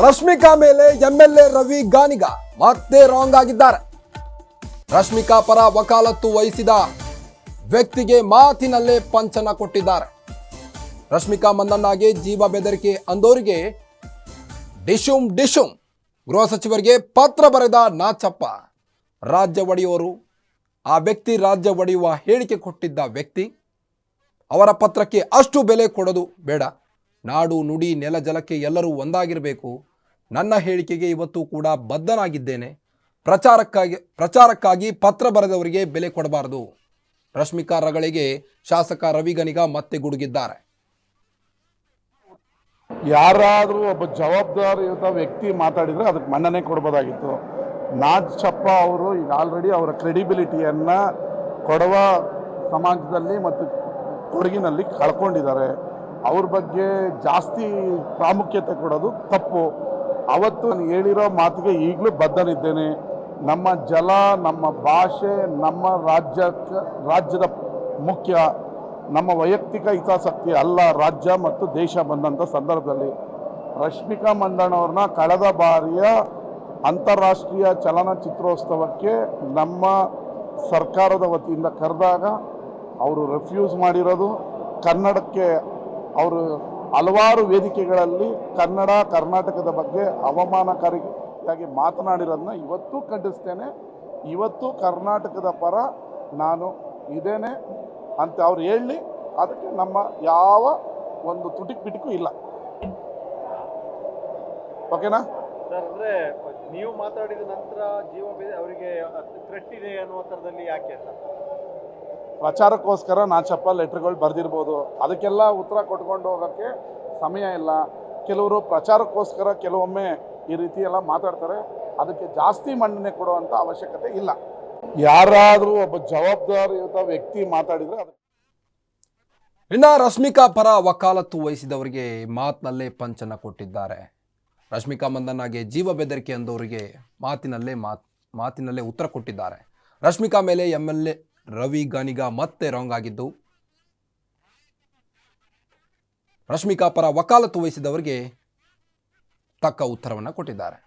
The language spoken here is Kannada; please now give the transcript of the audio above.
ರಶ್ಮಿಕಾ ಮೇಲೆ ಎಂಎಲ್ಎ ರವಿ ಗಾನಿಗ ಮತ್ತೆ ರಾಂಗ್ ಆಗಿದ್ದಾರೆ. ರಶ್ಮಿಕಾ ಪರ ವಕಾಲತ್ತು ವಹಿಸಿದ ವ್ಯಕ್ತಿಗೆ ಮಾತಿನಲ್ಲೇ ಪಂಚನ ಕೊಟ್ಟಿದ್ದಾರೆ. ರಶ್ಮಿಕಾ ಮಂದಣ್ಣಗೆ ಜೀವ ಬೆದರಿಕೆ ಅಂದೋರಿಗೆ ಡಿಶುಮ್ ಡಿಶುಮ್. ಗೃಹ ಸಚಿವರಿಗೆ ಪತ್ರ ಬರೆದ ನಾಚಪ್ಪ. ರಾಜ್ಯ ಒಡೆಯುವರು, ಆ ವ್ಯಕ್ತಿ ರಾಜ್ಯ ಒಡೆಯುವ ಹೇಳಿಕೆ ಕೊಟ್ಟಿದ್ದ ವ್ಯಕ್ತಿ, ಅವರ ಪತ್ರಕ್ಕೆ ಅಷ್ಟು ಬೆಲೆ ಕೊಡೋದು ಬೇಡ. ನಾಡು ನುಡಿ ನೆಲ ಜಲಕ್ಕೆ ಎಲ್ಲರೂ ಒಂದಾಗಿರಬೇಕು. ನನ್ನ ಹೇಳಿಕೆಗೆ ಇವತ್ತು ಕೂಡ ಬದ್ಧನಾಗಿದ್ದೇನೆ. ಪ್ರಚಾರಕ್ಕಾಗಿ ಪತ್ರ ಬರೆದವರಿಗೆ ಬೆಲೆ ಕೊಡಬಾರದು. ರಶ್ಮಿಕಾ ರಗಳಿಗೆ ಶಾಸಕ ರವಿ ಗಾನಿಗ ಮತ್ತೆ ಗುಡುಗಿದ್ದಾರೆ. ಯಾರಾದರೂ ಒಬ್ಬ ಜವಾಬ್ದಾರಿಯುತ ವ್ಯಕ್ತಿ ಮಾತಾಡಿದರೆ ಅದಕ್ಕೆ ಮನ್ನಣೆ ಕೊಡ್ಬೋದಾಗಿತ್ತು. ನಾಚಪ್ಪ ಅವರು ಈಗ ಆಲ್ರೆಡಿ ಅವರ ಕ್ರೆಡಿಬಿಲಿಟಿಯನ್ನು ಕೊಡವ ಸಮಾಜದಲ್ಲಿ ಮತ್ತು ಕೊಡಗಿನಲ್ಲಿ ಕಳ್ಕೊಂಡಿದ್ದಾರೆ. ಅವ್ರ ಬಗ್ಗೆ ಜಾಸ್ತಿ ಪ್ರಾಮುಖ್ಯತೆ ಕೊಡೋದು ತಪ್ಪು. ಅವತ್ತು ನಾನು ಹೇಳಿರೋ ಮಾತಿಗೆ ಈಗಲೂ ಬದ್ಧನಿದ್ದೇನೆ. ನಮ್ಮ ಜಲ, ನಮ್ಮ ಭಾಷೆ, ನಮ್ಮ ರಾಜ್ಯದ ಮುಖ್ಯ. ನಮ್ಮ ವೈಯಕ್ತಿಕ ಹಿತಾಸಕ್ತಿ ಅಲ್ಲ, ರಾಜ್ಯ ಮತ್ತು ದೇಶ ಬಂದಂಥ ಸಂದರ್ಭದಲ್ಲಿ ರಶ್ಮಿಕಾ ಮಂದಣ್ಣವ್ರನ್ನ ಕಳೆದ ಬಾರಿಯ ಅಂತಾರಾಷ್ಟ್ರೀಯ ಚಲನಚಿತ್ರೋತ್ಸವಕ್ಕೆ ನಮ್ಮ ಸರ್ಕಾರದ ವತಿಯಿಂದ ಕರೆದಾಗ ಅವರು ರೆಫ್ಯೂಸ್ ಮಾಡಿರೋದು, ಕನ್ನಡಕ್ಕೆ ಅವರು ಹಲವಾರು ವೇದಿಕೆಗಳಲ್ಲಿ ಕರ್ನಾಟಕದ ಬಗ್ಗೆ ಅವಮಾನಕಾರಿಯಾಗಿ ಮಾತನಾಡಿರೋದನ್ನ ಇವತ್ತೂ ಖಂಡಿಸ್ತೇನೆ. ಇವತ್ತು ಕರ್ನಾಟಕದ ಪರ ನಾನು ಇದ್ದೇನೆ ಅಂತ ಅವ್ರು ಹೇಳಿ, ಅದಕ್ಕೆ ನಮ್ಮ ಯಾವ ಒಂದು ತುಟಿಕ್ ಇಲ್ಲ. ಓಕೆನಾ ಸರ್? ಅಂದರೆ ನೀವು ಮಾತಾಡಿದ ನಂತರ ಜೀವ ಅವರಿಗೆ ಥ್ರೆಟ್ ಇದೆ ಅನ್ನುವ ಥರದಲ್ಲಿ ಯಾಕೆ ಅಂತ ಪ್ರಚಾರಕ್ಕೋಸ್ಕರ ನಾಚಪ್ಪ ಲೆಟ್ರ್ಗಳು ಬರೆದಿರ್ಬೋದು. ಅದಕ್ಕೆಲ್ಲ ಉತ್ತರ ಕೊಟ್ಕೊಂಡು ಹೋಗೋಕ್ಕೆ ಸಮಯ ಇಲ್ಲ. ಕೆಲವರು ಪ್ರಚಾರಕ್ಕೋಸ್ಕರ ಕೆಲವೊಮ್ಮೆ ಈ ರೀತಿ ಎಲ್ಲ ಮಾತಾಡ್ತಾರೆ. ಅದಕ್ಕೆ ಜಾಸ್ತಿ ಮನ್ನಣೆ ಕೊಡುವಂಥ ಅವಶ್ಯಕತೆ ಇಲ್ಲ. ಯಾರಾದರೂ ಒಬ್ಬ ಜವಾಬ್ದಾರಿಯುತ ವ್ಯಕ್ತಿ ಮಾತಾಡಿದರೆ ಅದಕ್ಕೆ. ಇನ್ನು ರಶ್ಮಿಕಾ ಪರ ವಕಾಲತ್ತು ವಹಿಸಿದವರಿಗೆ ಮಾತಿನಲ್ಲೇ ಪಂಚನ ಕೊಟ್ಟಿದ್ದಾರೆ. ರಶ್ಮಿಕಾ ಮಂದಣ್ಣಗೆ ಜೀವ ಬೆದರಿಕೆ ಅಂದವರಿಗೆ ಮಾತಿನಲ್ಲೇ ಉತ್ತರ ಕೊಟ್ಟಿದ್ದಾರೆ. ರಶ್ಮಿಕಾ ಮೇಲೆ ಎಂಎಲ್ಎ ರವಿ ಗಾನಿಗ ಮತ್ತೆ ರಾಂಗ್ ಆಗಿದ್ದು, ರಶ್ಮಿಕಾ ಪರ ವಕಾಲತ್ತು ವಹಿಸಿದವರಿಗೆ ತಕ್ಕ ಉತ್ತರವನ್ನು ಕೊಟ್ಟಿದ್ದಾರೆ.